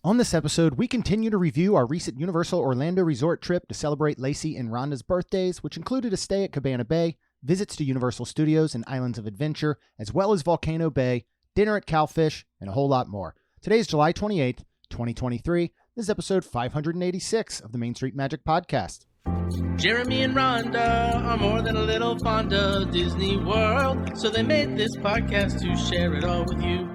On this episode, we continue to review our recent Universal Orlando resort trip to celebrate Lacie and Rhonda's birthdays, which included a stay at Cabana Bay, visits to Universal Studios and Islands of Adventure, as well as Volcano Bay, dinner at Cowfish, and a whole lot more. Today is July 28th, 2023. This is episode 586 of the Main Street Magic Podcast. Jeremy and Rhonda are more than a little fond of Disney World, so they made this podcast to share it all with you.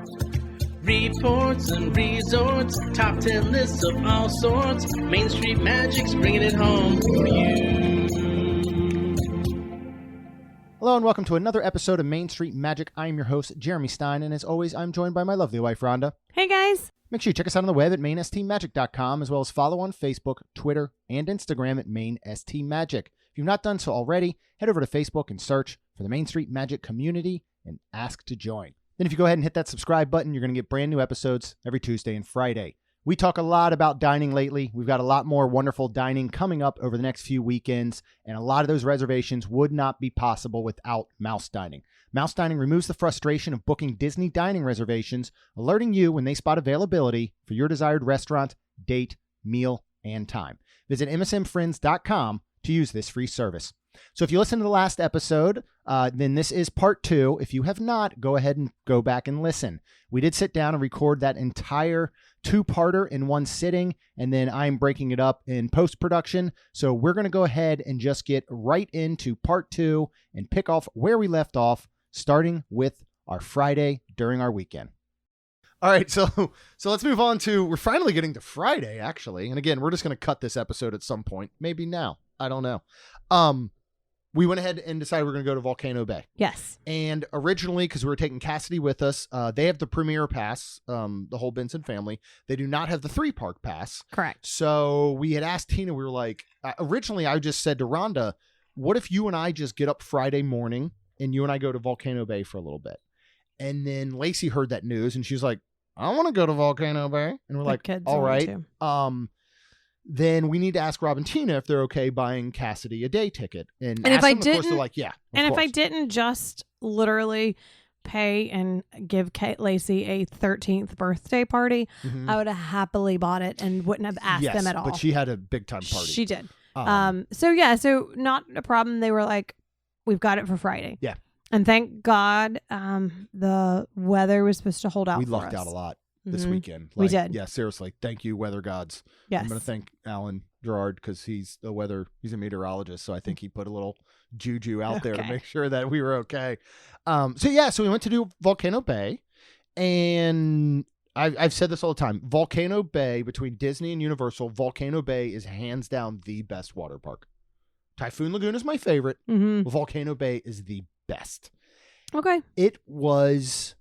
Reports and resorts, top 10 lists of all sorts. Main Street Magic's bringing it home for you. Hello and welcome to another episode of Main Street Magic. I am your host, Jeremy Stein, and as always, I'm joined by my lovely wife, Rhonda. Hey, guys. Make sure you check us out on the web at mainstmagic.com, as well as follow on Facebook, Twitter, and Instagram at mainstmagic. If you've not done so already, head over to Facebook and search for the Main Street Magic community and ask to join. Then if you go ahead and hit that subscribe button, you're going to get brand new episodes every Tuesday and Friday. We talk a lot about dining lately. We've got a lot more wonderful dining coming up over the next few weekends, and a lot of those reservations would not be possible without Mouse Dining. Mouse Dining removes the frustration of booking Disney dining reservations, alerting you when they spot availability for your desired restaurant, date, meal, and time. Visit msmfriends.com to use this free service. So if you listen to the last episode, then this is part 2. If you have not, go ahead and go back and listen. We did sit down and record that entire 2-parter in one sitting, and then I'm breaking it up in post-production. So we're going to go ahead and just get right into part 2 and pick off where we left off, starting with our Friday during our weekend. All right, so let's move on to, we're finally getting to Friday, actually. And again, we're just going to cut this episode at some point. Maybe now. I don't know. We went ahead and decided we're going to go to Volcano Bay. Yes. And originally, because we were taking Cassidy with us, they have the Premier Pass, the whole Benson family. They do not have the 3-park pass. Correct. So we had asked Tina, we were like, originally I just said to Rhonda, what if you and I just get up Friday morning and you and I go to Volcano Bay for a little bit? And then Lacie heard that news and she's like, I want to go to Volcano Bay. And we're like, all right. Then we need to ask Rob and Tina if they're okay buying Cassidy a day ticket. And if I them, didn't, of course, they're like, yeah. And if I didn't just literally pay and give Lacie a 13th birthday party, I would have happily bought it and wouldn't have asked them at all. But she had a big time party. She did. So not a problem. They were like, we've got it for Friday. Yeah. And thank God the weather was supposed to hold out. We for lucked us. out a lot this weekend. We did. Yeah, seriously. Thank you, weather gods. Yes. I'm going to thank Alan Gerard because he's a meteorologist. So I think he put a little juju out there to make sure that we were okay. So we went to do Volcano Bay. And I've said this all the time. Volcano Bay, between Disney and Universal, Volcano Bay is hands down the best water park. Typhoon Lagoon is my favorite. Volcano Bay is the best. Okay. It was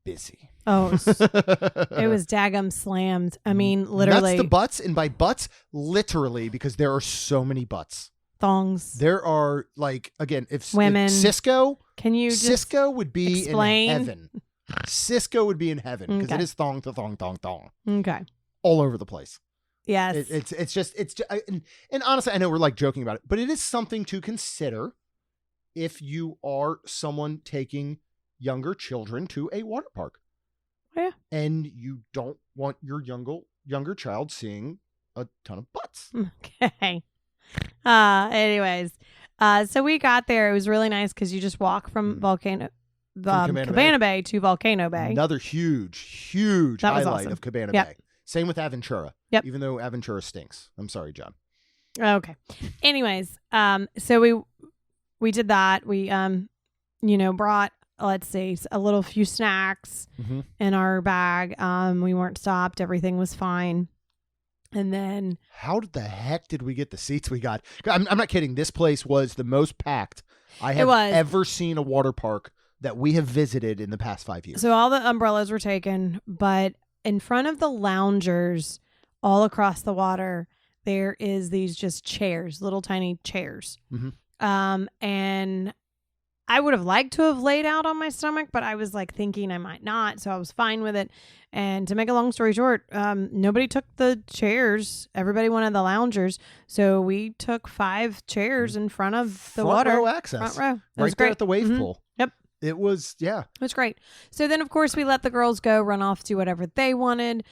busy. Oh, it was daggum slammed. I mean, literally. Nuts to butts, and by butts, literally, because there are so many butts. Thongs. There are, like, again, if women. Cisco, can you Cisco would be explain? in heaven. Cisco would be in heaven because it is thong to thong, thong, thong. Okay. All over the place. Yes. It's just, and honestly, I know we're like joking about it, but it is something to consider if you are someone taking younger children to a water park. Yeah. And you don't want your younger child seeing a ton of butts. Okay. Anyways, so we got there. It was really nice because you just walk from Cabana Bay to Volcano Bay. Another huge highlight of Cabana Bay. Same with Aventura. Yep. Even though Aventura stinks. I'm sorry, John. Okay. Anyways, so we did that. We brought, let's see, a few snacks in our bag. We weren't stopped. Everything was fine. And then, how the heck did we get the seats we got? I'm not kidding. This place was the most packed I have ever seen a water park that we have visited in the past 5 years. So all the umbrellas were taken, but in front of the loungers all across the water, there is these just chairs, little tiny chairs. And I would have liked to have laid out on my stomach, but I was like thinking I might not. So I was fine with it. And to make a long story short, nobody took the chairs. Everybody wanted the loungers. So we took 5 chairs in front of the water. Front row access. Front row. It right there at the wave pool. Yep. It was, yeah. It was great. So then, of course, we let the girls go run off, do whatever they wanted.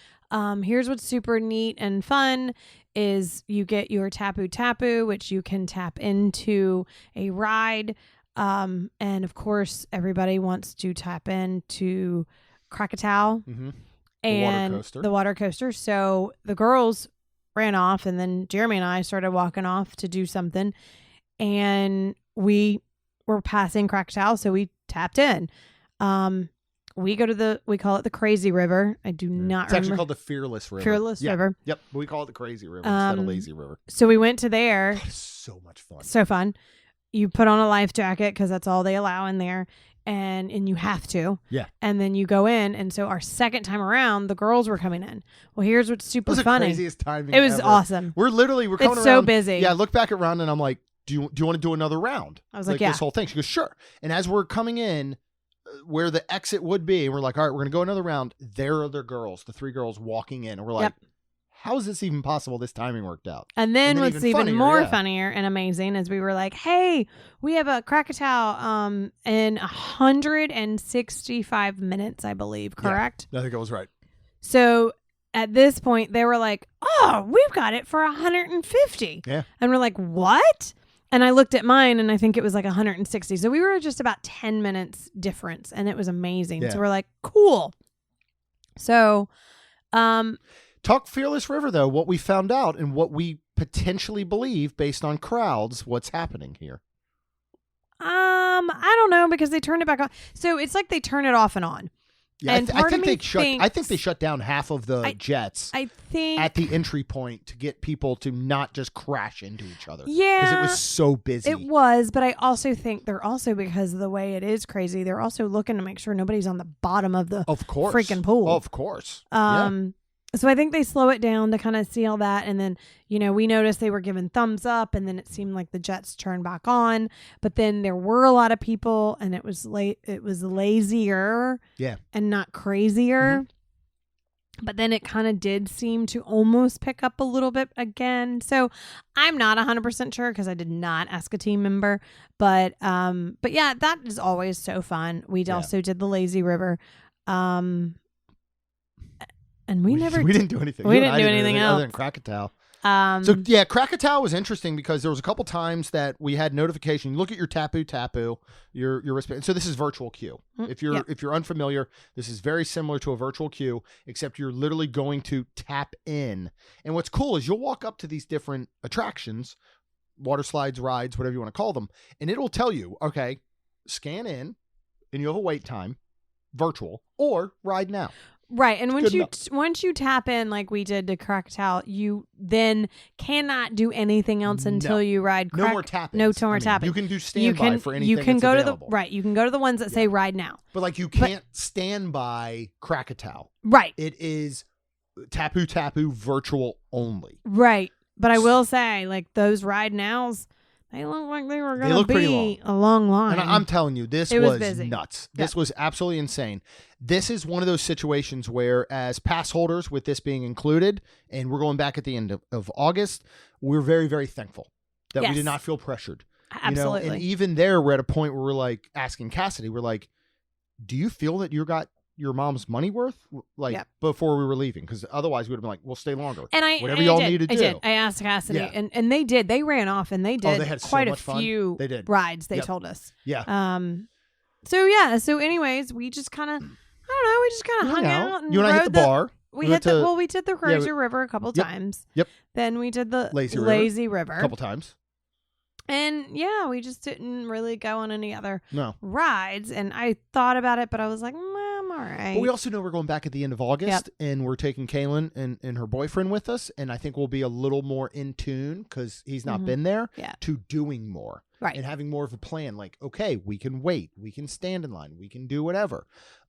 Here's what's super neat and fun is you get your Tapu Tapu, which you can tap into a ride. And of course, everybody wants to tap into Krakatoa and the water coaster. So the girls ran off, and then Jeremy and I started walking off to do something, and we were passing Krakatoa, so we tapped in. We go to we call it the Crazy River. I do not remember. It's actually called the Fearless River. Fearless River. Yep. But we call it the Crazy River instead of Lazy River. So we went to there. God, it's so much fun. So fun. You put on a life jacket because that's all they allow in there. And you have to. Yeah. And then you go in. And so our second time around, the girls were coming in. Well, here's what's super funny. It was the craziest timing It was ever. awesome. We're coming around. It's so busy. Yeah, I look back at Rhonda and I'm like, do you want to do another round? I was like, yeah. This whole thing. She goes, sure. And as we're coming in, where the exit would be, and we're like, all right, we're going to go another round. There are the girls, the 3 girls walking in. And we're like, how is this even possible? This timing worked out. And then what's even more funnier and amazing is we were like, hey, we have a Krakatoa in 165 minutes, I believe. Correct? Yeah, I think I was right. So at this point, they were like, oh, we've got it for 150. Yeah. And we're like, what? And I looked at mine, and I think it was like 160. So we were just about 10 minutes difference, and it was amazing. Yeah. So we're like, cool. So, talk Fearless River, though, what we found out and what we potentially believe based on crowds, what's happening here. I don't know, because they turned it back on. So it's like they turn it off and on. Yeah, I think they shut down half of the jets. I think at the entry point to get people to not just crash into each other. Yeah, because it was so busy. It was, but I also think they're also, because of the way it is crazy, they're also looking to make sure nobody's on the bottom of the freaking pool. Of course. So I think they slow it down to kind of see all that. And then, we noticed they were giving thumbs up, and then it seemed like the jets turned back on. But then there were a lot of people, and it was lazier and not crazier. Mm-hmm. But then it kind of did seem to almost pick up a little bit again. So I'm not 100% sure, because I did not ask a team member. But yeah, that is always so fun. We also did the Lazy River. And we didn't do anything. We didn't do anything else other than Krakatoa. Krakatoa was interesting because there was a couple times that we had notification. You look at your Tapu Tapu, your wristband. So this is virtual queue. If you're unfamiliar, this is very similar to a virtual queue, except you're literally going to tap in. And what's cool is you'll walk up to these different attractions, water slides, rides, whatever you want to call them, and it'll tell you, okay, scan in, and you have a wait time, virtual, or ride now. Right. And once you tap in like we did to Krakatoa, you then cannot do anything else until you ride. No more tapping. No more tapping. You can do standby for anything. You can go available. You can go to the ones that say ride now. But you can't stand by Krakatoa. Right. It is Tapu Tapu virtual only. Right. But I will say, those ride nows, they look like they were going to be a long line. And I'm telling you, this was busy. Nuts. This was absolutely insane. This is one of those situations where, as pass holders, with this being included, and we're going back at the end of August, we're very, very thankful that we did not feel pressured. Absolutely. And even there, we're at a point where we're asking Cassidy, we're like, do you feel that you got your mom's money worth before we were leaving? Because otherwise we would have been like, we'll stay longer. And whatever y'all need to do. I asked Cassidy, and they did. They ran off, and they did had quite a few rides, they told us. Yeah. So anyways, we just kind of, I don't know, we just kind of hung out. And you and I hit the bar. We did the Crazy River a couple times. Yep. Then we did the Lazy River a couple times. And we just didn't really go on any other rides. And I thought about it, but I was like, I'm all right. But we also know we're going back at the end of August, and we're taking Kaylin and her boyfriend with us. And I think we'll be a little more in tune, because he's not been there, to doing more. Right. And having more of a plan. Okay, we can wait. We can stand in line. We can do whatever.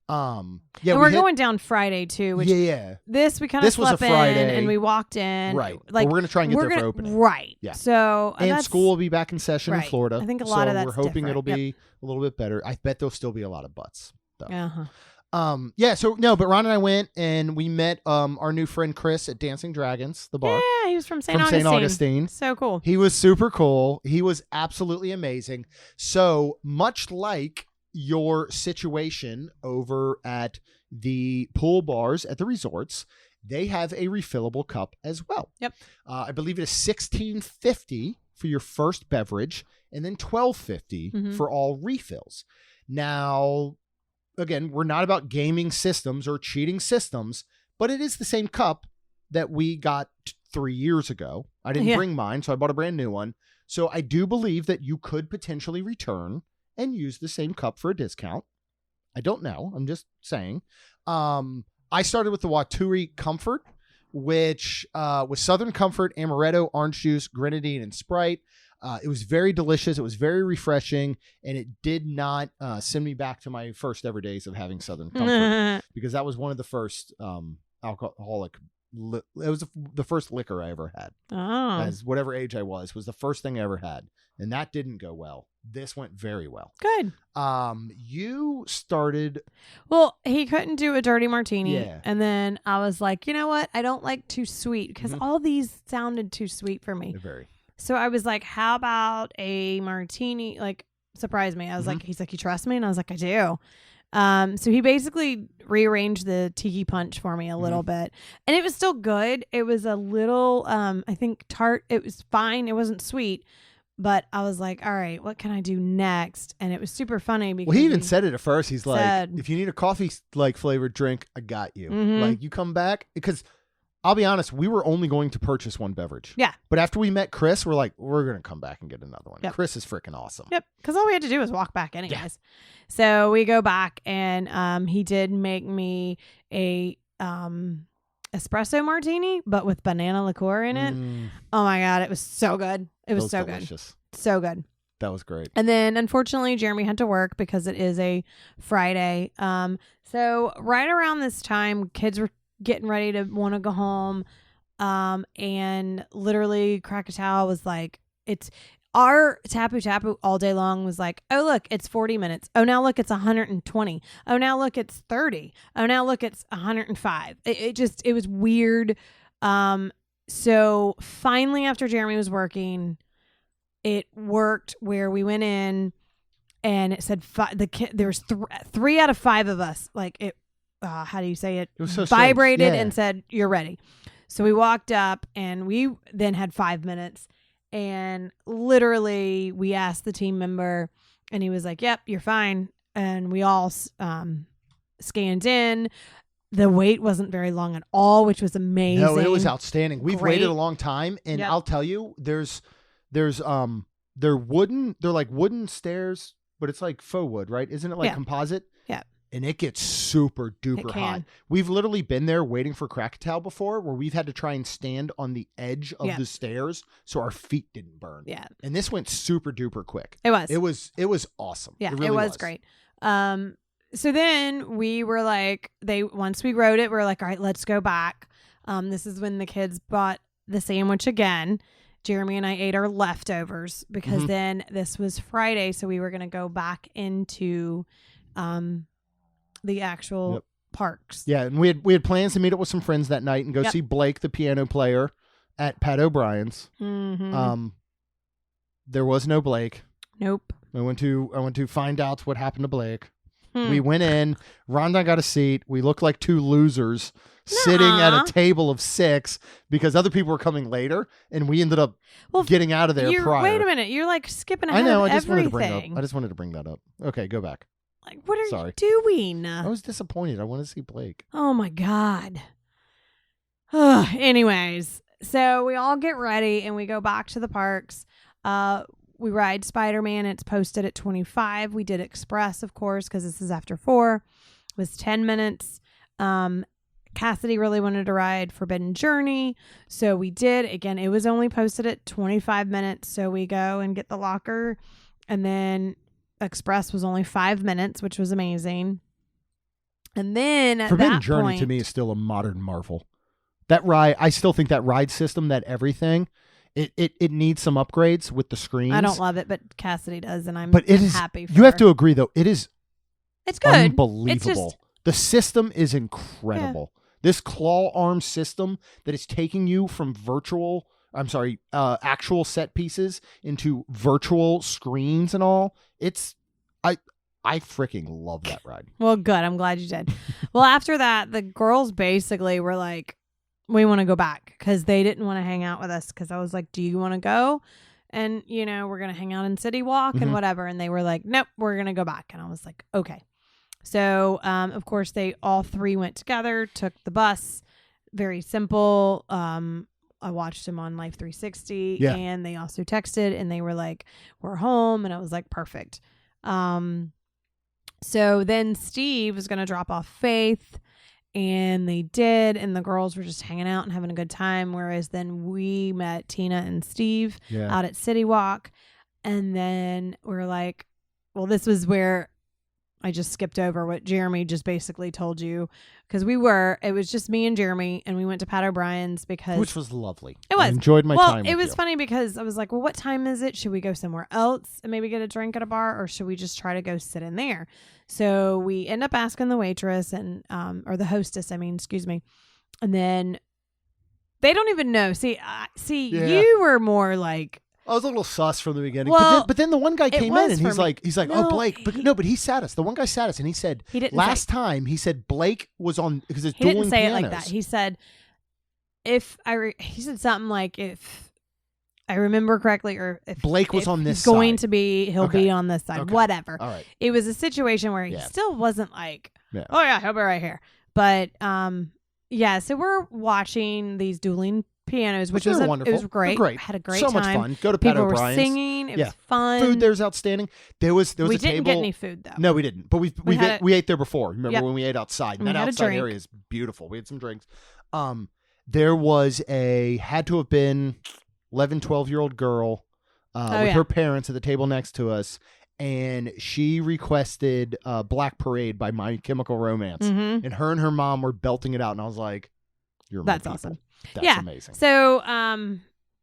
And we're going down Friday too. Which This we kind of slept in, and we walked in. Right. We're going to try and get there for opening. Right. Yeah. So and school will be back in session in Florida. I think a lot of that's we're hoping different. It'll be a little bit better. I bet there'll still be a lot of butts, though. Uh-huh. But Ron and I went, and we met our new friend Chris at Dancing Dragons, the bar. Yeah, he was from St. Augustine. So cool. He was super cool. He was absolutely amazing. So much like your situation over at the pool bars at the resorts, they have a refillable cup as well. Yep. I believe it is $16.50 for your first beverage and then $12.50 for all refills. Now, again, we're not about gaming systems or cheating systems, but it is the same cup that we got 3 years ago. I didn't bring mine, so I bought a brand new one. So I do believe that you could potentially return and use the same cup for a discount. I don't know. I'm just saying. I started with the Waturi Comfort, which was Southern Comfort, Amaretto, orange juice, grenadine, and Sprite. It was very delicious. It was very refreshing, and it did not send me back to my first ever days of having Southern Comfort because that was one of the first alcoholic. It was the first liquor I ever had. Oh. As whatever age I was the first thing I ever had, and that didn't go well. This went very well. Good. You started. Well, he couldn't do a dirty martini. Yeah. And then I was like, you know what? I don't like too sweet because all these sounded too sweet for me. They're very. So I was like, how about a martini? Like, surprise me. I was like, he's like, you trust me? And I was like, I do. So he basically rearranged the tiki punch for me a little bit, and it was still good. It was a little, I think tart. It was fine. It wasn't sweet, but I was like, all right, what can I do next? And it was super funny because he even said it at first. He's like, if you need a coffee like flavored drink, I got you. Like, you come back, because I'll be honest, we were only going to purchase one beverage. Yeah. But after we met Chris, we're like, we're going to come back and get another one. Yep. Chris is freaking awesome. Yep. Because all we had to do was walk back anyways. So we go back, and he did make me a espresso martini, but with banana liqueur in it. Oh my God. It was so good. It was so delicious. Good. So good. That was great. And then unfortunately Jeremy had to work because it is a Friday. So right around this time, kids were getting ready to want to go home. And literally Krakatoa was like, it's our tapu all day long was like, oh, look, it's 40 minutes. Oh, now look, it's 120. Oh, now look, it's 30. Oh, now look, it's 105. It was weird. So finally, after Jeremy was working, it worked where we went in and it said there was 3 out of 5 of us. Like it, how do you say it? It was so vibrated strange. and said, you're ready. So we walked up and we then had 5 minutes, and literally we asked the team member and he was like, yep, you're fine. And we all scanned in. The wait wasn't very long at all, which was amazing. No, it was outstanding. We've Great. waited a long time, and I'll tell you, they're like wooden stairs, but it's like faux wood, right? Isn't it like composite? Yeah. And it gets super duper hot. We've literally been there waiting for Krakatoa before, where we've had to try and stand on the edge of the stairs so our feet didn't burn. Yeah. And this went super duper quick. It was. It was awesome. Yeah, it really was great. So then we were like, once we wrote it, we were like, all right, let's go back. This is when the kids bought the sandwich again. Jeremy and I ate our leftovers because then this was Friday, so we were going to go back into the actual parks. Yeah, and we had plans to meet up with some friends that night and go see Blake, the piano player, at Pat O'Brien's. There was no Blake. Nope. I went to find out what happened to Blake. We went in. Rhonda got a seat. We looked like 2 losers sitting at a table of 6 because other people were coming later, and we ended up getting out of there prior. Wait a minute. You're like skipping ahead I know. of I just everything. wanted to bring that up. Okay, go back. Like, what are you doing? I was disappointed. I wanted to see Blake. Oh my God. Anyways, so we all get ready and we go back to the parks. We ride Spider-Man. It's posted at 25. We did Express, of course, because this is after 4. It was 10 minutes. Cassidy really wanted to ride Forbidden Journey, so we did. Again, it was only posted at 25 minutes, so we go and get the locker, and then Express was only 5 minutes, which was amazing. And then at Forbidden that Journey point, to me is still a modern marvel. That ride, I still think that ride system, that everything, it needs some upgrades with the screens. I don't love it, but Cassidy does, and I'm happy for you have her. to agree, though, it's good. Unbelievable. It's just, the system is incredible. Yeah. This claw arm system that is taking you from actual set pieces into virtual screens and all. I freaking love that ride. Well, good. I'm glad you did. Well, after that, the girls basically were like, we want to go back, because they didn't want to hang out with us, because I was like, do you want to go? And, we're going to hang out in City Walk and whatever. And they were like, nope, we're going to go back. And I was like, okay. So, of course, they all three went together, took the bus. Very simple. I watched them on Life 360 and they also texted and they were like, we're home. And I was like, perfect. So then Steve was going to drop off Faith, and they did. And the girls were just hanging out and having a good time. Whereas then we met Tina and Steve out at City Walk. And then we're like, well, this was where I just skipped over what Jeremy just basically told you, because it was just me and Jeremy, and we went to Pat O'Brien's which was lovely. It was. I enjoyed my time. It was funny because I was like, well, what time is it? Should we go somewhere else and maybe get a drink at a bar, or should we just try to go sit in there? So we end up asking the waitress or the hostess, excuse me. And then they don't even know. See, you were more like, I was a little sus from the beginning, well, but then the one guy came in and he's like, no, oh, Blake, but he sat us. The one guy sat us and he said, last time he said Blake was on, because it's dueling pianos. He didn't say it like that. He said, he said something like, if I remember correctly, or if Blake was on this side, he'll okay. be on this side, whatever. All right. It was a situation where he still wasn't like, oh yeah, he'll be right here. But so we're watching these dueling pianos, which was wonderful. It was great. Great. Had a great time. So much fun. Go to Pat People O'Brien's. Were singing. It was fun. Food there's outstanding. There was a table. We didn't get any food though. No, we didn't. But we ate there before. Remember when we ate outside? And that outside area is beautiful. We had some drinks. There was had to have been 11, 12-year-old girl with her parents at the table next to us. And she requested Black Parade by My Chemical Romance. Mm-hmm. And her mom were belting it out. And I was like, that's awesome. That's amazing. So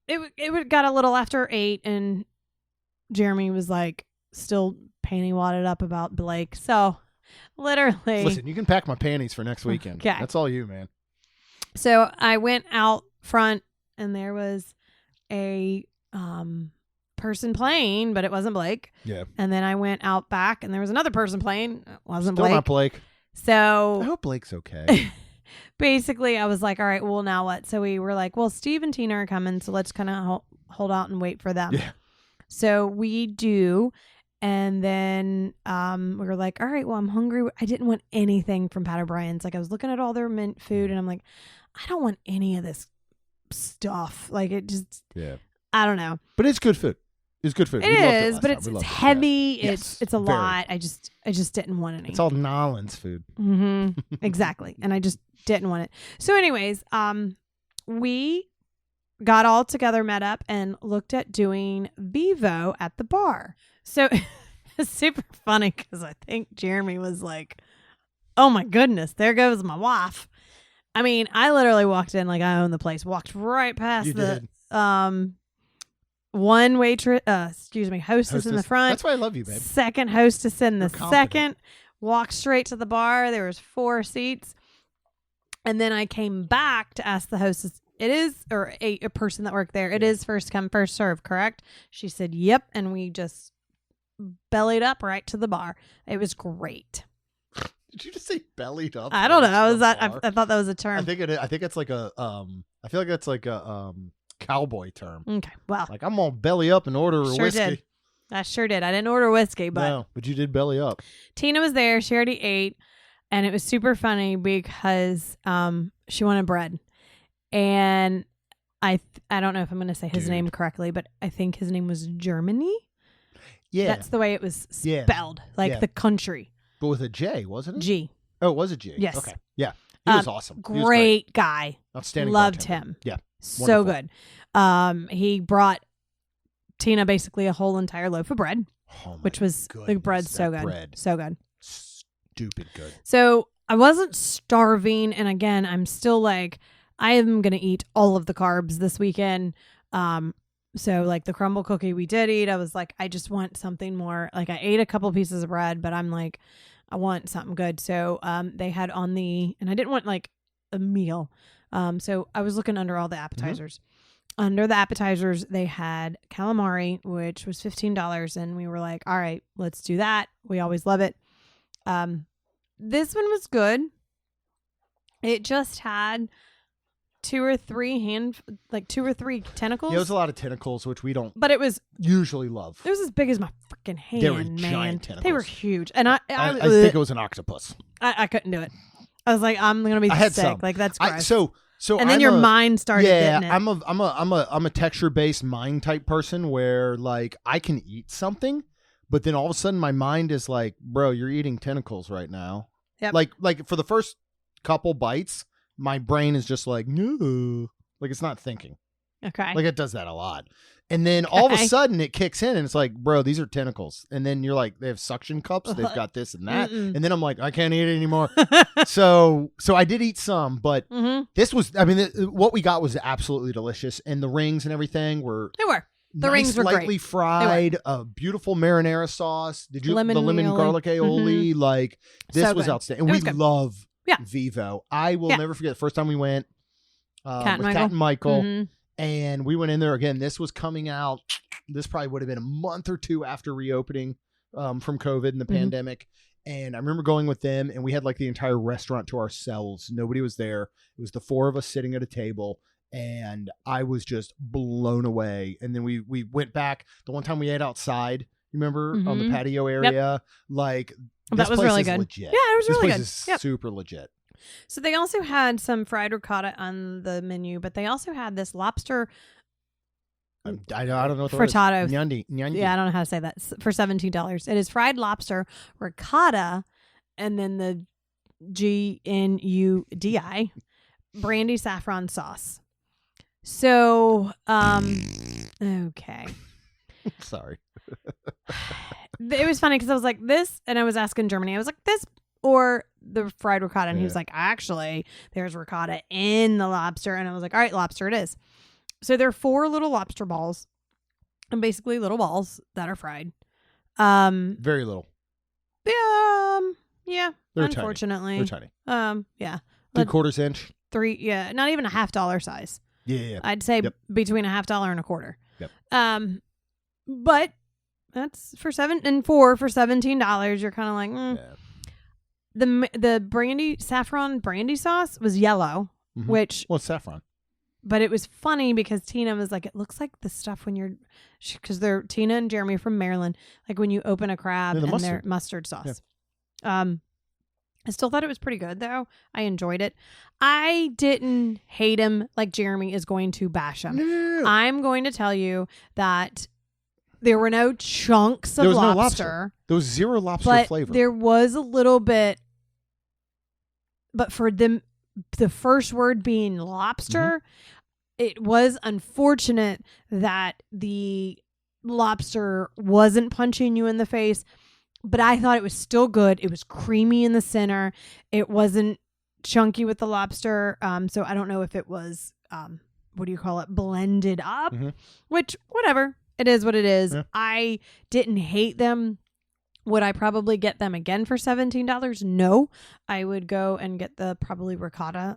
it got a little after 8, and Jeremy was like still panty wadded up about Blake. So literally, listen, you can pack my panties for next weekend. Okay. That's all you, man. So I went out front, and there was a person playing, but it wasn't Blake. Yeah. And then I went out back, and there was another person playing. It wasn't Still Blake. not Blake. So I hope Blake's okay. Basically, I was like, all right, well, now what? So we were like, well, Steve and Tina are coming, so let's kind of hold out and wait for them. Yeah. So we do. And then we were like, all right, well, I'm hungry. I didn't want anything from Pat O'Brien's. Like, I was looking at all their mint food, and I'm like, I don't want any of this stuff. Like, it just, I don't know. But it's good food. It's good food. It is, but it's heavy. Yeah. It's a lot. I just didn't want any. It's all Nolan's food. Mm-hmm. Exactly. And I just didn't want it. So anyways, we got all together, met up, and looked at doing Vivo at the bar. So it's super funny because I think Jeremy was like, oh my goodness, there goes my wife. I mean, I literally walked in like I own the place, walked right past one waitress, hostess in the front. That's why I love you, babe. Second hostess in the second. Walked straight to the bar. There was 4 seats. And then I came back to ask the hostess, a person that worked there, it is first come, first serve, correct? She said, yep. And we just bellied up right to the bar. It was great. Did you just say bellied up? I don't know. I thought that was a term. I think it's like a I feel like that's like a cowboy term. Okay. Well, like I'm gonna belly up and order a whiskey. Did. I sure did. I didn't order whiskey, but you did belly up. Tina was there. She already ate, and it was super funny because she wanted bread, and I don't know if I'm going to say his name correctly, but I think his name was Germany. Yeah, that's the way it was spelled, the country. But with a J, wasn't it? G. Oh, it was a G. Yes. Okay. Yeah. He was awesome. Great guy. Outstanding. Loved bartender. him. Yeah. So good. He brought Tina basically a whole entire loaf of bread, which was the bread's so good. So good. Stupid good. So I wasn't starving. And again, I'm still like, I am going to eat all of the carbs this weekend. So like the crumble cookie we did eat, I was like, I just want something more. Like I ate a couple pieces of bread, but I'm like, I want something good. So they had and I didn't want like a meal. So I was looking under all the appetizers. Mm-hmm. Under the appetizers, they had calamari, which was $15. And we were like, all right, let's do that. We always love it. This one was good. It just had two or three tentacles. Yeah, it was a lot of tentacles, which we don't but it was love. It was as big as my freaking hand, They were man. giant tentacles. They were huge, and I think it was an octopus. I couldn't do it. I was like, I'm gonna be I had sick. some. Like that's gross. So and then your mind started getting it. I'm a texture based mind type person where like I can eat something, but then all of a sudden my mind is like, bro, you're eating tentacles right now. Yep. Like for the first couple bites, my brain is just like, no, like it's not thinking. Okay. Like it does that a lot. And then all of a sudden it kicks in and it's like, bro, these are tentacles. And then you're like, they have suction cups. They've got this and that. And then I'm like, I can't eat it anymore. so I did eat some, but this was, I mean, what we got was absolutely delicious. And the rings and everything were. They were. The nice, rings were lightly great. fried, a beautiful marinara sauce. Did you the lemon aioli. garlic aioli? Like this So was good. outstanding. And It we was good. love Yeah. Vivo. I will never forget the first time we went Cat with and Cat and Michael. Mhm. And we went in there again. This was coming out. This probably would have been a month or two after reopening from COVID and the pandemic. And I remember going with them, and we had like the entire restaurant to ourselves. Nobody was there. It was the four of us sitting at a table, and I was just blown away. And then we went back. The one time we ate outside, you remember, on the patio area? Like That this was place really is good. legit. Yeah, it was this really place good. is Yep. super legit. So they also had some fried ricotta on the menu, but they also had this lobster. I don't know what the word is. Frittata. Nyandi. Yeah, I don't know how to say that. For $17. It is fried lobster, ricotta, and then the GNUDI brandy saffron sauce. So, okay. Sorry. It was funny because I was like, this, and I was asking Germany, I was like, this or the fried ricotta. And he was like, actually, there's ricotta in the lobster. And I was like, all right, lobster it is. So there are 4 little lobster balls, and basically little balls that are fried. Very little. Yeah. They're unfortunately, tiny. They're tiny. Yeah. 3/4 inch. 3. Yeah, not even a $50 size. Yeah. I'd say between a $50 and a $1/4. Yep. But that's for $17. You're kind of like, The brandy saffron brandy sauce was yellow, which Well, it's saffron. But it was funny because Tina was like, it looks like the stuff when you're, because they're Tina and Jeremy from Maryland, like when you open a crab and their mustard sauce. Yeah. I still thought it was pretty good though. I enjoyed it. I didn't hate him like Jeremy is going to bash him. No. I'm going to tell you that there were no chunks of lobster. No lobster. There was zero lobster but flavor. There was a little bit, but for them, the first word being lobster, it was unfortunate that the lobster wasn't punching you in the face, but I thought it was still good. It was creamy in the center. It wasn't chunky with the lobster. So I don't know if it was, blended up, which whatever. It is what it is. Yeah. I didn't hate them. Would I probably get them again for $17? No. I would go and get the probably ricotta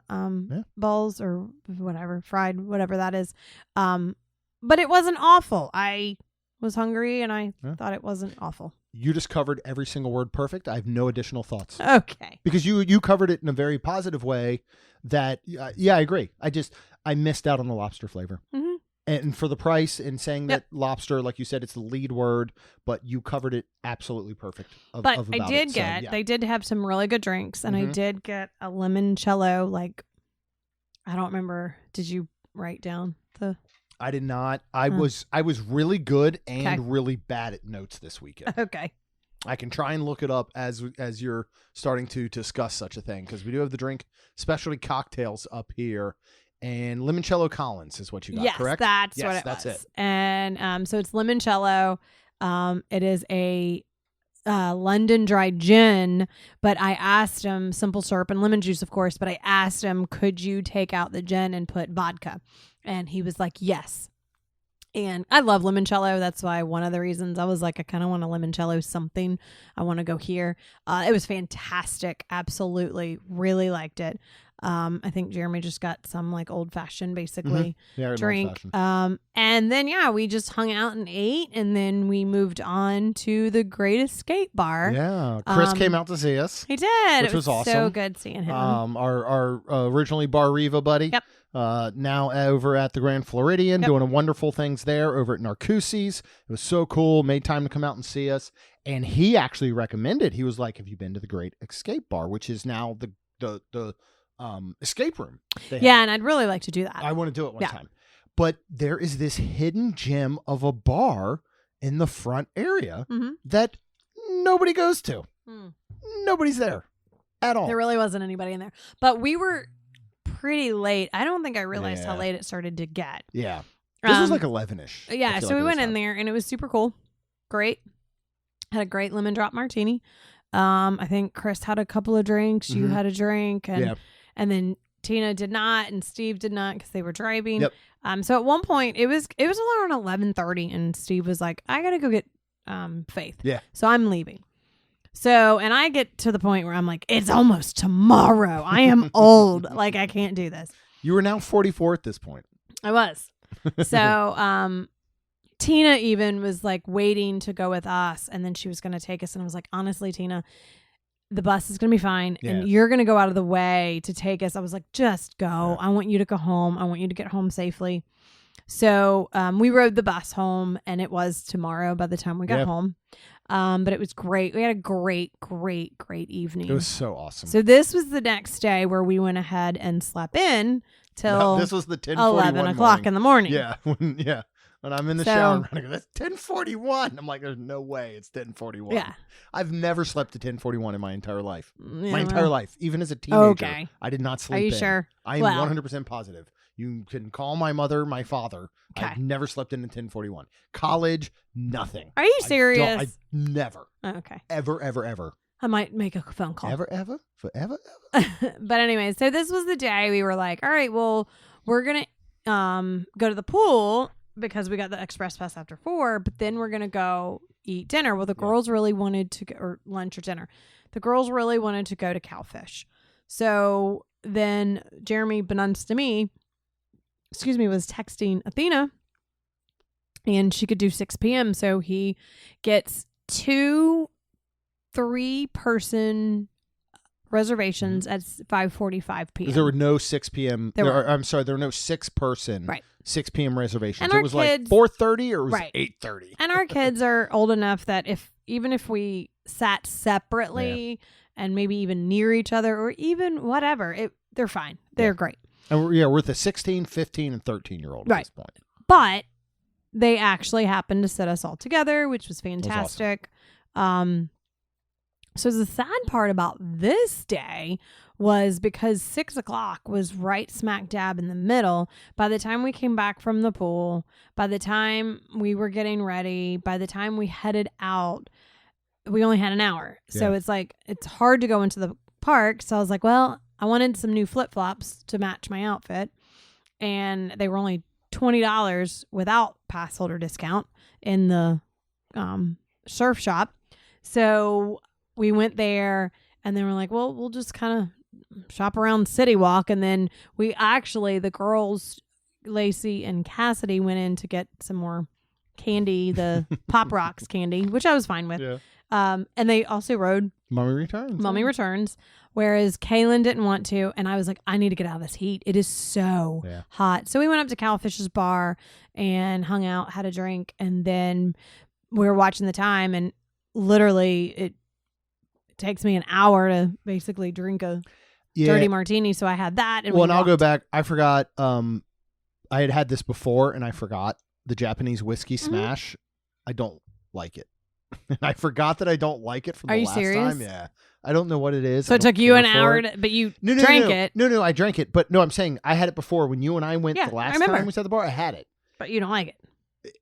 balls or whatever, fried, whatever that is. But it wasn't awful. I was hungry and I thought it wasn't awful. You just covered every single word perfect. I have no additional thoughts. Okay. Because you covered it in a very positive way that, I agree. I missed out on the lobster flavor. Mm-hmm. And for the price and saying that lobster, like you said, it's the lead word, but you covered it absolutely perfect. They did have some really good drinks, and I did get a limoncello. Like, I don't remember. Did you write down the? I did not. I was really good and really bad at notes this weekend. Okay. I can try and look it up as you're starting to discuss such a thing, because we do have the drink specialty cocktails up here. And limoncello Collins is what you got, correct? That's what it was. It. And so it's limoncello. It is a London dry gin, but I asked him, simple syrup and lemon juice, of course, but I asked him, could you take out the gin and put vodka? And he was like, yes. And I love limoncello. That's why one of the reasons I was like, I kind of want a limoncello something. I want to go here. It was fantastic. Absolutely. Really liked it. I think Jeremy just got some like old fashioned basically drink. And then we just hung out and ate, and then we moved on to the Great Escape Bar. Yeah. Chris came out to see us. He did. Which was awesome. So good seeing him. Our originally Bar Riva buddy. Yep. now over at the Grand Floridian, doing wonderful things there over at Narcoossee's. It was so cool. Made time to come out and see us. And he actually recommended, he was like, have you been to the Great Escape Bar, which is now the escape room? Yeah, and I'd really like to do that. I want to do it one time. But there is this hidden gem of a bar in the front area that nobody goes to. Nobody's there at all. There really wasn't anybody in there. But we were pretty late. I don't think I realized how late it started to get. Yeah. This was like 11-ish. Yeah, so we went in there and it was super cool. Great. Had a great lemon drop martini. I think Chris had a couple of drinks. You had a drink. And then Tina did not and Steve did not because they were driving. Yep. So at one point it was around 11:30 and Steve was like, I gotta go get Faith. Yeah. So I'm leaving. So, and I get to the point where I'm like, it's almost tomorrow. I am old. Like, I can't do this. You were now 44 at this point. I was. So, Tina even was like waiting to go with us. And then she was going to take us. And I was like, honestly, Tina, the bus is going to be fine. Yeah. And you're going to go out of the way to take us. I was like, just go. Yeah. I want you to go home. I want you to get home safely. So, we rode the bus home and it was tomorrow by the time we got home. But it was great. We had a great evening. It was so awesome. So this was the next day where we went ahead and slept in till this was the 11 o'clock in the morning. Yeah. When I'm in the shower, I go, that's 10:41. I'm like, there's no way it's 10:41. Yeah. I've never slept at 10:41 in my entire life. Yeah, my entire life. Even as a teenager. Okay. I did not sleep Are you in. sure? I am 100% positive. You can call my mother, my father. Okay. I've never slept in at 10:41. College, nothing. Are you serious? I never. Okay. Ever. I might make a phone call. Ever? Forever? But anyway, so this was the day we were like, all right, well, we're going to go to the pool because we got the express pass after 4, but then we're going to go eat dinner. Well, the girls really wanted to go, or lunch or dinner. The girls really wanted to go to Cowfish. So then Jeremy, beknownst to me, was texting Athena and she could do 6 p.m. So he gets 2 3-person reservations at 5:45 p.m. There were no 6 p.m. There were no 6-person 6 p.m. reservations. And it our was kids, like 4:30 or it was 8:30. And our kids are old enough that even if we sat separately and maybe even near each other or even whatever, they're fine. They're great. And we're the 16, 15, and 13-year-old at this point. But they actually happened to sit us all together, which was fantastic. Awesome. So the sad part about this day was because 6 o'clock was right smack dab in the middle. By the time we came back from the pool, by the time we were getting ready, by the time we headed out, we only had an hour. Yeah. So it's like, it's hard to go into the park. So I was like, well, I wanted some new flip-flops to match my outfit. And they were only $20 without pass holder discount in the surf shop. So we went there and then we're like, well, we'll just kind of shop around City Walk. And then the girls, Lacie and Cassidy, went in to get some more candy, the Pop Rocks candy, which I was fine with. Yeah. And they also rode Mommy Returns. Whereas Kaylin didn't want to. And I was like, I need to get out of this heat. It is so hot. So we went up to Cowfish's bar and hung out, had a drink. And then we were watching the time. And literally it takes me an hour to basically drink a dirty martini. So I had that. And I'll go back. I forgot. I had this before and I forgot the Japanese whiskey smash. I don't like it. And I forgot that I don't like it from the last time. Yeah. I don't know what it is. So it took you an hour, but you drank it. No, I drank it. But no, I'm saying I had it before. When you and I went the last time we was at the bar, I had it. But you don't like it.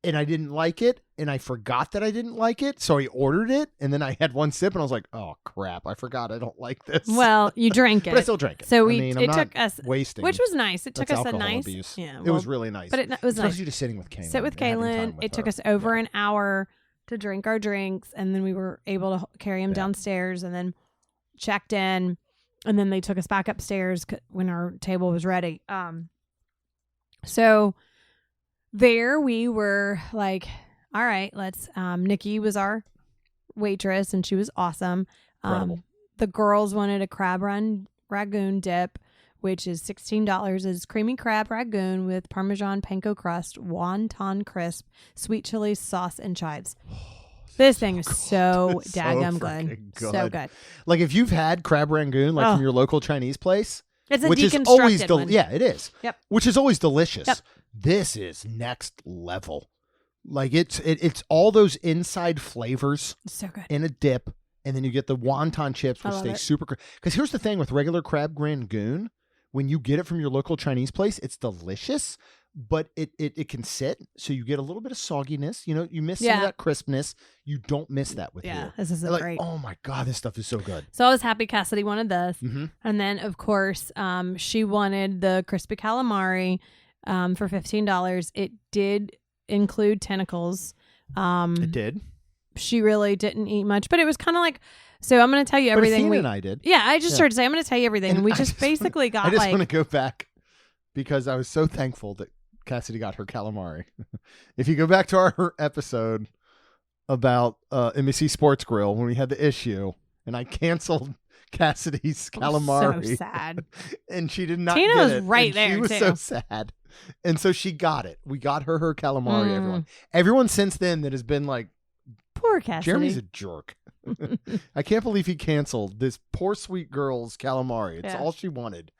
And I didn't like it. And I forgot that I didn't like it. So I ordered it. And then I had one sip and I was like, oh, crap. I forgot I don't like this. Well, you drank it. But I still drank it. So it took us wasting. Which was nice. It took us a nice. Abuse. Yeah, it was really nice. But it was nice. Especially just sitting with Kaylin. Sit with Kaylin. It took us over an hour to drink our drinks. And then we were able to carry them downstairs and then checked in. And then they took us back upstairs when our table was ready. So there we were like, all right, let's, Nikki was our waitress and she was awesome. The girls wanted a crab ragoon dip which is $16, is creamy crab ragoon with Parmesan panko crust, wonton crisp, sweet chili sauce, and chives. This thing is so daggum good. So good. Like if you've had crab rangoon, like from your local Chinese place, it's a which is deconstructed always one. yeah, it is. Yep. Which is always delicious. Yep. This is next level. Like it's all those inside flavors So good. in a dip, and then you get the wonton chips, which stay super. Because here's the thing with regular crab rangoon, when you get it from your local Chinese place, it's delicious, but it can sit, so you get a little bit of sogginess. You know, you miss some of that crispness. You don't miss that with here. This is great. Oh my god, this stuff is so good. So I was happy Cassidy wanted this, Mm-hmm. and then of course she wanted the crispy calamari for $15. It did include tentacles. It did. She really didn't eat much, but it was kind of like. So I'm going to tell you everything. But Athena and I did. Yeah, I just started to say I'm going to tell you everything, and we just basically got. I just want to go back because I was so thankful that Cassidy got her calamari. If you go back to our episode about MEC Sports Grill when we had the issue, and I canceled Cassidy's calamari. So sad. And she did not Tina get was it. right and there, she was too. so sad. And so she got it. We got her calamari, everyone since then that has been like, poor Cassidy. Jeremy's a jerk. I can't believe he canceled this poor sweet girl's calamari. It's all she wanted.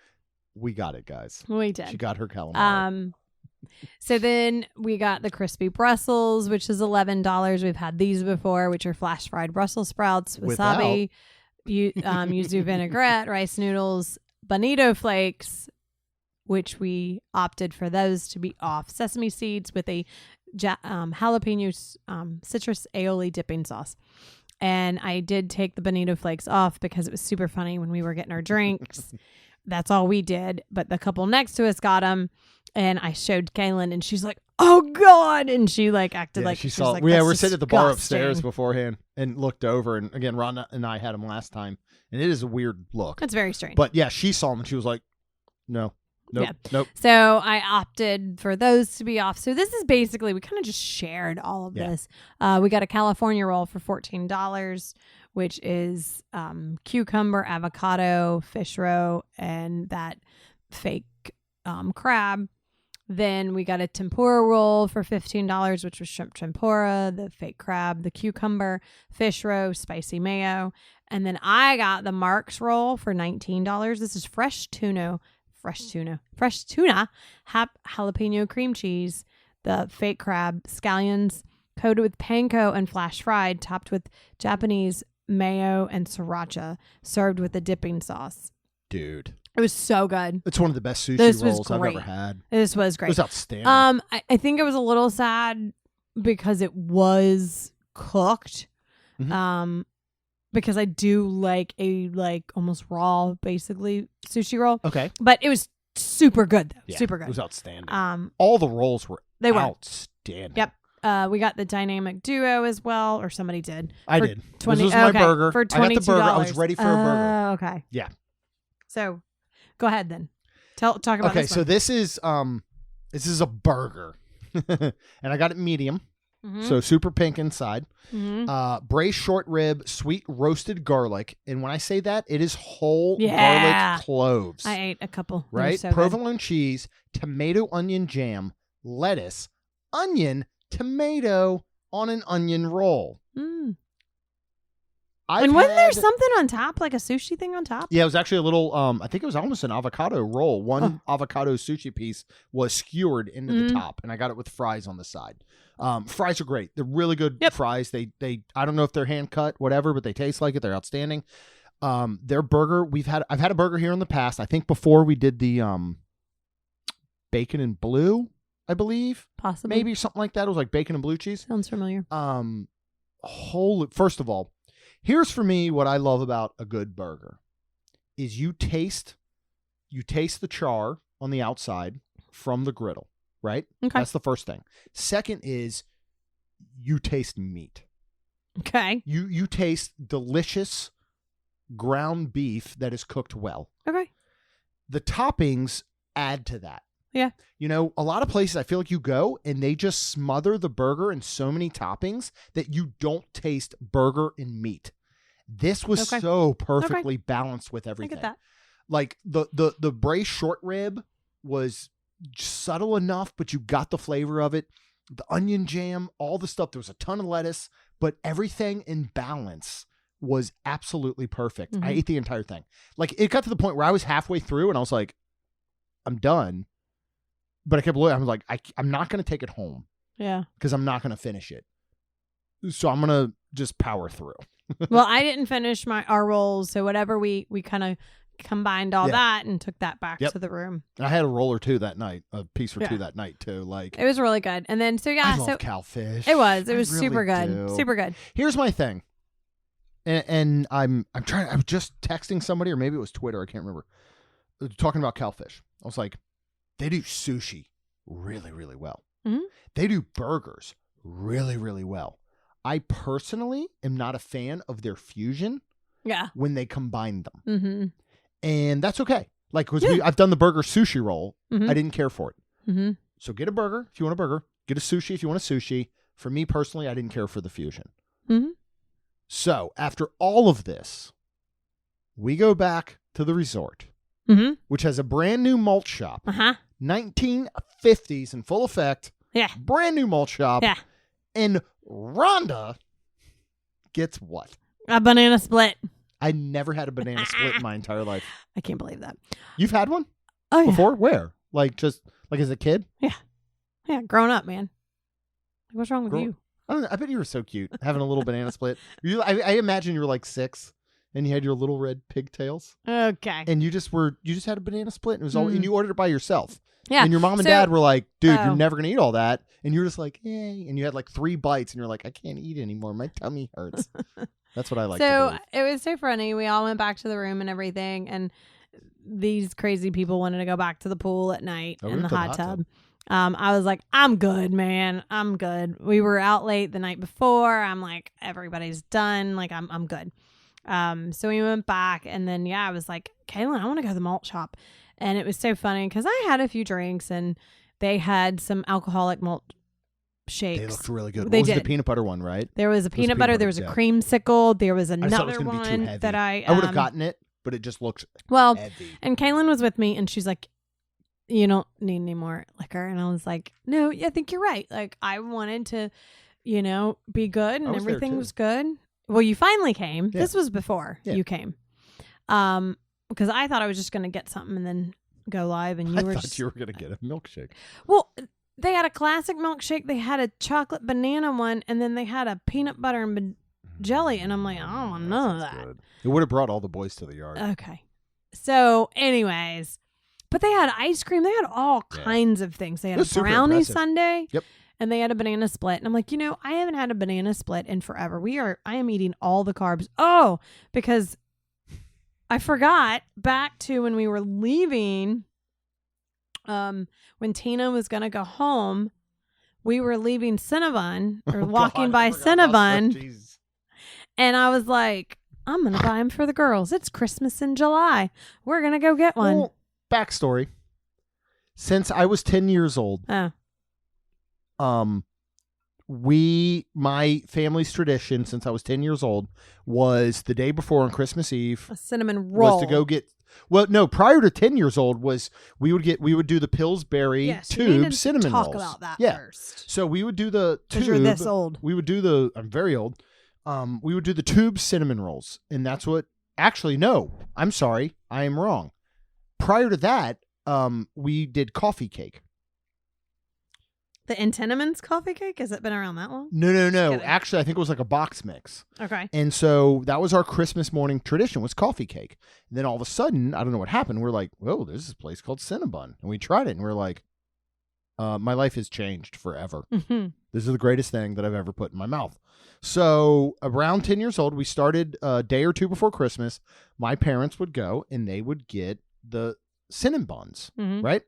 We got it, guys. We did. She got her calamari. So then we got the crispy Brussels, which is $11. We've had these before, which are flash fried Brussels sprouts, wasabi, yuzu vinaigrette, rice noodles, bonito flakes, which we opted for those to be off, sesame seeds with a jalapeno citrus aioli dipping sauce. And I did take the bonito flakes off because it was super funny when we were getting our drinks. That's all we did. But the couple next to us got them. And I showed Kaylin and she's like, oh God. And she like acted like she saw. like, We're sitting at the bar disgusting. upstairs beforehand and looked over. And again, Rhonda and I had them last time. And it is a weird look. It's very strange. But yeah, she saw them and she was like, no. Nope. So I opted for those to be off. So this is basically, we kind of just shared all of this. We got a California roll for $14, which is cucumber, avocado, fish roe, and that fake crab. Then we got a tempura roll for $15, which was shrimp tempura, the fake crab, the cucumber, fish roe, spicy mayo. And then I got the Mark's roll for $19. This is fresh tuna, jalapeno cream cheese, the fake crab, scallions coated with panko and flash fried, topped with Japanese mayo and sriracha, served with a dipping sauce. Dude. It was so good. It's one of the best sushi rolls I've ever had. This was great. It was outstanding. I think it was a little sad because it was cooked. Mm-hmm. Because I do like a almost raw, basically sushi roll. Okay. But it was super good though. Yeah, super good. It was outstanding. All the rolls were outstanding. Yep. We got the dynamic duo as well, or somebody did. I did. This was my burger. For $22. I got the burger. I was ready for a burger. Okay. Yeah. So, go ahead then. Talk about this. Okay, so this is a burger, and I got it medium, so super pink inside. Braised short rib, sweet roasted garlic, and when I say that, it is whole garlic cloves. I ate a couple. Right, so provolone cheese, tomato onion jam, lettuce, onion, tomato on an onion roll. And wasn't there something on top, like a sushi thing on top? Yeah, it was actually a little, I think it was almost an avocado roll. One avocado sushi piece was skewered into the top, and I got it with fries on the side. Fries are great. They're really good fries. They I don't know if they're hand cut, whatever, but they taste like it. They're outstanding. Their burger, I've had a burger here in the past. I think before we did the bacon and blue, I believe. Possibly. Maybe something like that. It was like bacon and blue cheese. Sounds familiar. First of all, here's for me what I love about a good burger is you taste the char on the outside from the griddle, right? Okay. That's the first thing. Second is you taste meat. Okay. You taste delicious ground beef that is cooked well. Okay. The toppings add to that. Yeah. You know, a lot of places I feel like you go and they just smother the burger in so many toppings that you don't taste burger and meat. This was so perfectly balanced with everything. I get Like the braised short rib was subtle enough, but you got the flavor of it. The onion jam, all the stuff. There was a ton of lettuce, but everything in balance was absolutely perfect. Mm-hmm. I ate the entire thing. Like, it got to the point where I was halfway through and I was like, I'm done. But I kept looking. I was like, I'm not going to take it home. Yeah. Because I'm not going to finish it. So I'm going to just power through. Well, I didn't finish our rolls. So whatever we kind of combined all that and took that back to the room. I had a roll or two that night, a piece or two that night too. Like, it was really good. And then I love Cowfish. It was really super good. do. Super good. Here's my thing. And I'm trying, I was just texting somebody, or maybe it was Twitter, I can't remember, talking about Cowfish. I was like, they do sushi really, really well. Mm-hmm. They do burgers really, really well. I personally am not a fan of their fusion when they combine them. Mm-hmm. And that's okay. Like, because I've done the burger sushi roll. Mm-hmm. I didn't care for it. Mm-hmm. So get a burger if you want a burger. Get a sushi if you want a sushi. For me personally, I didn't care for the fusion. Mm-hmm. So after all of this, we go back to the resort, which has a brand new malt shop. 1950s in full effect. Yeah. Brand new malt shop. Yeah. And Rhonda gets what? A banana split. I never had a banana split in my entire life. I can't believe that. You've had one? Oh, yeah. Before? Where? Like, just like as a kid? Yeah. Yeah. Grown up, man. What's wrong with you? I don't know. I bet you were so cute having a little banana split. I imagine you were like 6 and you had your little red pigtails. Okay. And you just had a banana split and it was all, and you ordered it by yourself. Yeah. And your mom and dad were like, dude, you're never going to eat all that. And you're just like, yay. And you had like 3 bites and you're like, I can't eat anymore. My tummy hurts. That's what I like to believe. It was so funny. We all went back to the room and everything. And these crazy people wanted to go back to the pool at night in the hot tub. I was like, I'm good, man. I'm good. We were out late the night before. I'm like, everybody's done. Like, I'm good. So we went back and then, I was like, Kaylin, I want to go to the malt shop. And it was so funny because I had a few drinks and they had some alcoholic malt shakes. They looked really good. They what was did. the peanut butter one, right? There was a peanut butter. There was a creamsicle. There was another one that I would have gotten it, but it just looked heavy. And Kaylin was with me and she's like, you don't need any more liquor. And I was like, no, I think you're right. Like, I wanted to, be good and everything was good. Well, you finally came. Yeah. This was before you came. Because I thought I was just going to get something and then go live. And you were going to get a milkshake. Well, they had a classic milkshake. They had a chocolate banana one. And then they had a peanut butter and jelly. And I'm like, I don't want none of that. Good. It would have brought all the boys to the yard. Okay. So anyways, but they had ice cream. They had all kinds of things. They had a brownie sundae. Yep. And they had a banana split. And I'm like, I haven't had a banana split in forever. I am eating all the carbs. Oh, because I forgot back to when we were leaving, when Tina was going to go home, we were leaving Cinnabon or walking by Cinnabon. And I was like, I'm going to buy them for the girls. It's Christmas in July. We're going to go get one. Well, backstory. Since I was 10 years old, my family's tradition since I was 10 years old was the day before on Christmas Eve, a cinnamon roll, was to go get. Well, no, prior to 10 years old was we would do the Pillsbury tube cinnamon rolls. Talk about that first. So we would do the tube. You're this old. We would do I'm very old. We would do the tube cinnamon rolls, and that's what. Actually, no, I'm sorry, I am wrong. Prior to that, we did coffee cake. The Intenemans coffee cake? Has it been around that long? No. Actually, I think it was like a box mix. Okay. And so that was our Christmas morning tradition, was coffee cake. And then all of a sudden, I don't know what happened. We're like, whoa, there's this place called Cinnabon. And we tried it, and we're like, my life has changed forever. Mm-hmm. This is the greatest thing that I've ever put in my mouth. So around 10 years old, we started a day or two before Christmas. My parents would go, and they would get the Cinnabons, right?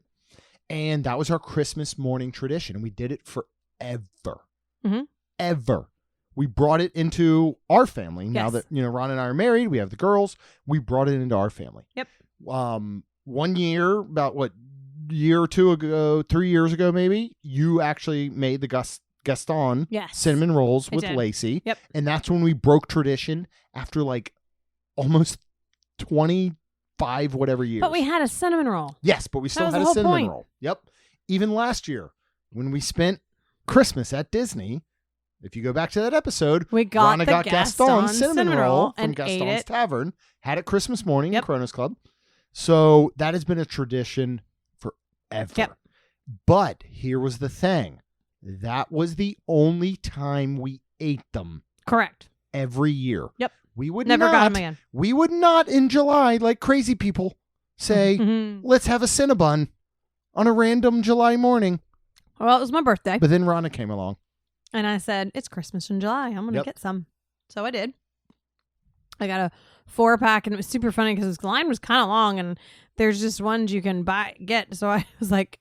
And that was our Christmas morning tradition. And we did it forever. Ever. We brought it into our family. Yes. Now that, Ron and I are married, we have the girls. We brought it into our family. Yep. 1 year, about year or two ago, 3 years ago, maybe, you actually made the Gaston cinnamon rolls with Lacie. Yep. And that's when we broke tradition after like almost 20 5 whatever years. But we had a cinnamon roll. Yes, but we still was had the a whole cinnamon point. roll. Yep. Even last year when we spent Christmas at Disney, if you go back to that episode, We got Rhonda the got Gaston's cinnamon roll from and ate Gaston's it. Tavern, had it Christmas morning Yep. in Kronos Club. So that has been a tradition forever. Yep. But here was the thing. That was the only time we ate them Correct. every year. Yep. We would Never not, got them again. We would not in July, like crazy people, say, Mhm. let's have a Cinnabon on a random July morning. Well, it was my birthday. But then Rhonda came along. And I said, it's Christmas in July. I'm going to Yep. get some. So I did. I got a 4-pack, and it was super funny because the line was kind of long, and there's just ones you can get. So I was like,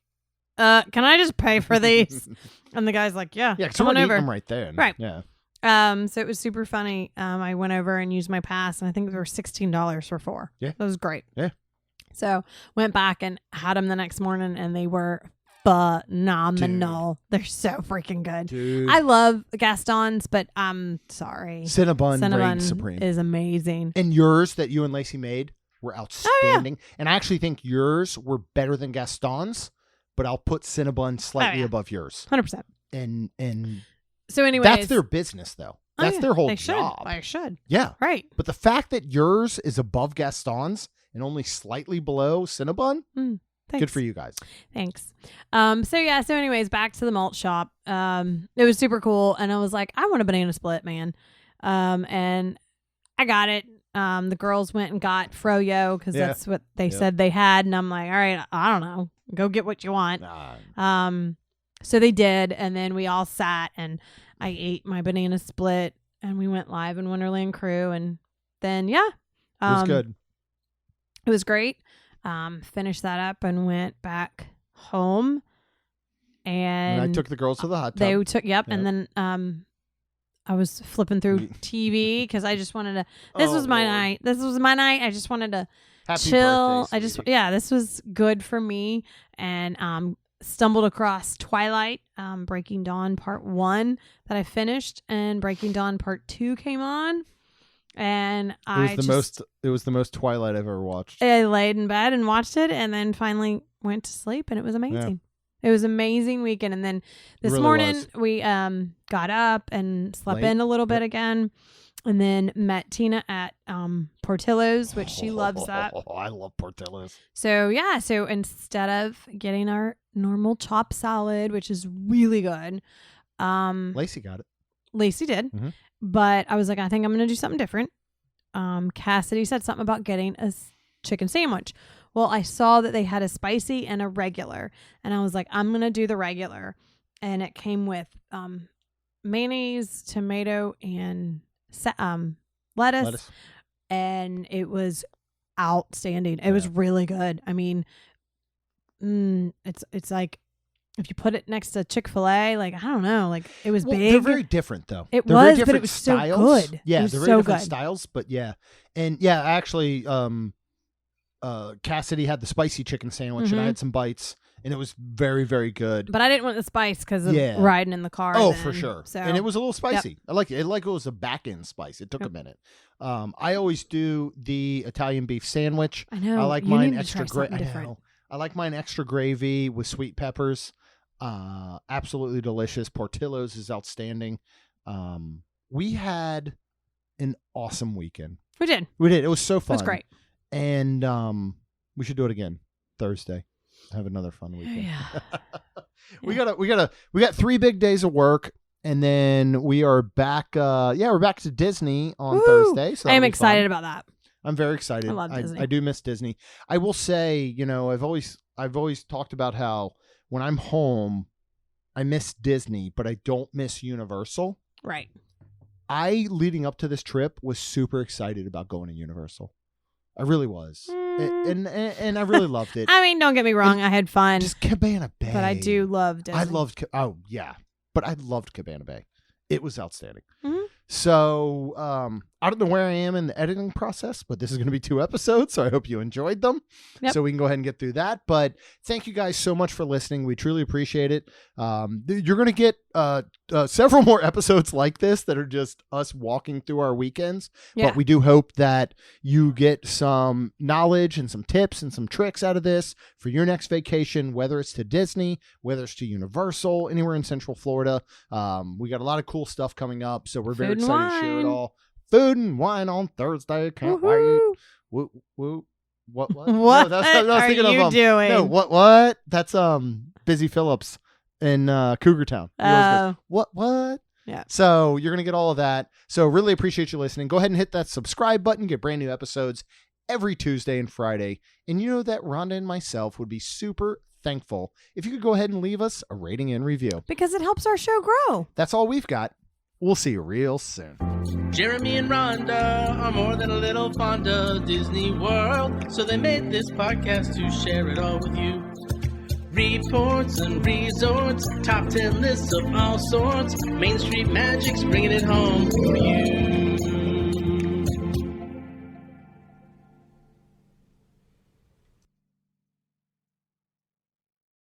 can I just pay for these? And the guy's like, yeah, Yeah, because come we're on eating over. them right there. Right. Yeah. So it was super funny. I went over and used my pass, and I think they were $16 for 4. Yeah. That was great. Yeah. So went back and had them the next morning, and they were phenomenal. They're so freaking good. Dude. I love Gaston's, but I'm sorry. Cinnabon reigns supreme. is amazing. And yours that you and Lacey made were outstanding. And I actually think yours were better than Gaston's, but I'll put Cinnabon slightly above yours. 100%. And So anyways. that's their business, though. Oh, That's yeah. their whole They job. should. I should. Yeah. Right. But the fact that yours is above Gaston's and only slightly below Cinnabon, Thanks. good for you guys. Thanks. So anyways, back to the malt shop. It was super cool, and I was like, I want a banana split, man. And I got it. The girls went and got froyo because that's what they said they had, and I'm like, all right, I don't know, go get what you want. So they did, and then we all sat, and I ate my banana split, and we went live in Wonderland Crew, and then It was good. It was great. Finished that up and went back home. And I took the girls to the hot tub. they took, and then I was flipping through TV because I just wanted to. This was my night. This was my night. I just wanted to Happy chill. birthday, sweetie. This was good for me. And stumbled across Twilight, Breaking Dawn Part 1 that I finished, and Breaking Dawn Part 2 came on. And it was the most Twilight I've ever watched. I laid in bed and watched it, and then finally went to sleep, and it was amazing. It was an amazing weekend. And then this really morning was. we got up and slept Late. in a little bit again, and then met Tina at Portillo's, which she loves that. I love Portillo's. So instead of getting our normal chopped salad, which is really good, Lacey got it. Lacey did. Mhm. But I was like, I think I'm going to do something different. Cassidy said something about getting a chicken sandwich. Well, I saw that they had a spicy and a regular, and I was like, I'm going to do the regular. And it came with mayonnaise, tomato, and lettuce. And it was outstanding. It was really good. I mean, it's like, if you put it next to Chick-fil-A, like, I don't know, like, it was big. They're very different, though. It they're was, very but different it was styles. so good. Yeah, It was they're very so different good. styles, but yeah. And yeah, actually, Cassidy had the spicy chicken sandwich, and I had some bites, and it was very, very good. But I didn't want the spice because of Yeah. riding in the car. Oh, then. for sure. So, And it was a little spicy. I like it. It was a back-end spice. It took a minute. I always do the Italian beef sandwich. I know. I like you mine need to extra try gravy. something different. I like mine extra gravy with sweet peppers. Absolutely delicious. Portillo's is outstanding. We had an awesome weekend. We did. We did. It was so It fun. was great. And we should do it again Thursday. Have another fun weekend. Yeah. We got 3 big days of work, and then we are back. We're back to Disney on Woo! Thursday. So I am that'll be excited fun. about that. I'm very excited. I love Disney. I do miss Disney. I will say, I've always talked about how when I'm home, I miss Disney, but I don't miss Universal. Right. Leading up to this trip, was super excited about going to Universal. I really was, and I really loved it. I mean, don't get me wrong. I had fun, Just Cabana Bay, but I do love Disney. I loved. Oh yeah, but I loved Cabana Bay. It was outstanding. Mhm. So I don't know where I am in the editing process, but this is going to be 2 episodes, so I hope you enjoyed them. Yep. So we can go ahead and get through that. But thank you guys so much for listening. We truly appreciate it. You're going to get several more episodes like this that are just us walking through our weekends. Yeah. But we do hope that you get some knowledge and some tips and some tricks out of this for your next vacation, whether it's to Disney, whether it's to Universal, anywhere in Central Florida. We got a lot of cool stuff coming up, so we're very Food and excited to share it wine. all. Food and wine on Thursday. Can't wait. Woohoo. Woo, woo. What? What No, that's what I was are thinking you of. doing? No, what? That's Busy Phillips in Cougar Town. He always goes, what? Yeah. So you're going to get all of that. So really appreciate you listening. Go ahead and hit that subscribe button. Get brand new episodes every Tuesday and Friday. And you know that Rhonda and myself would be super thankful if you could go ahead and leave us a rating and review. Because it helps our show grow. That's all we've got. We'll see you real soon. Jeremy and Rhonda are more than a little fond of Disney World, so they made this podcast to share it all with you. Reports and resorts, top 10 lists of all sorts, Main Street Magic's bringing it home for you.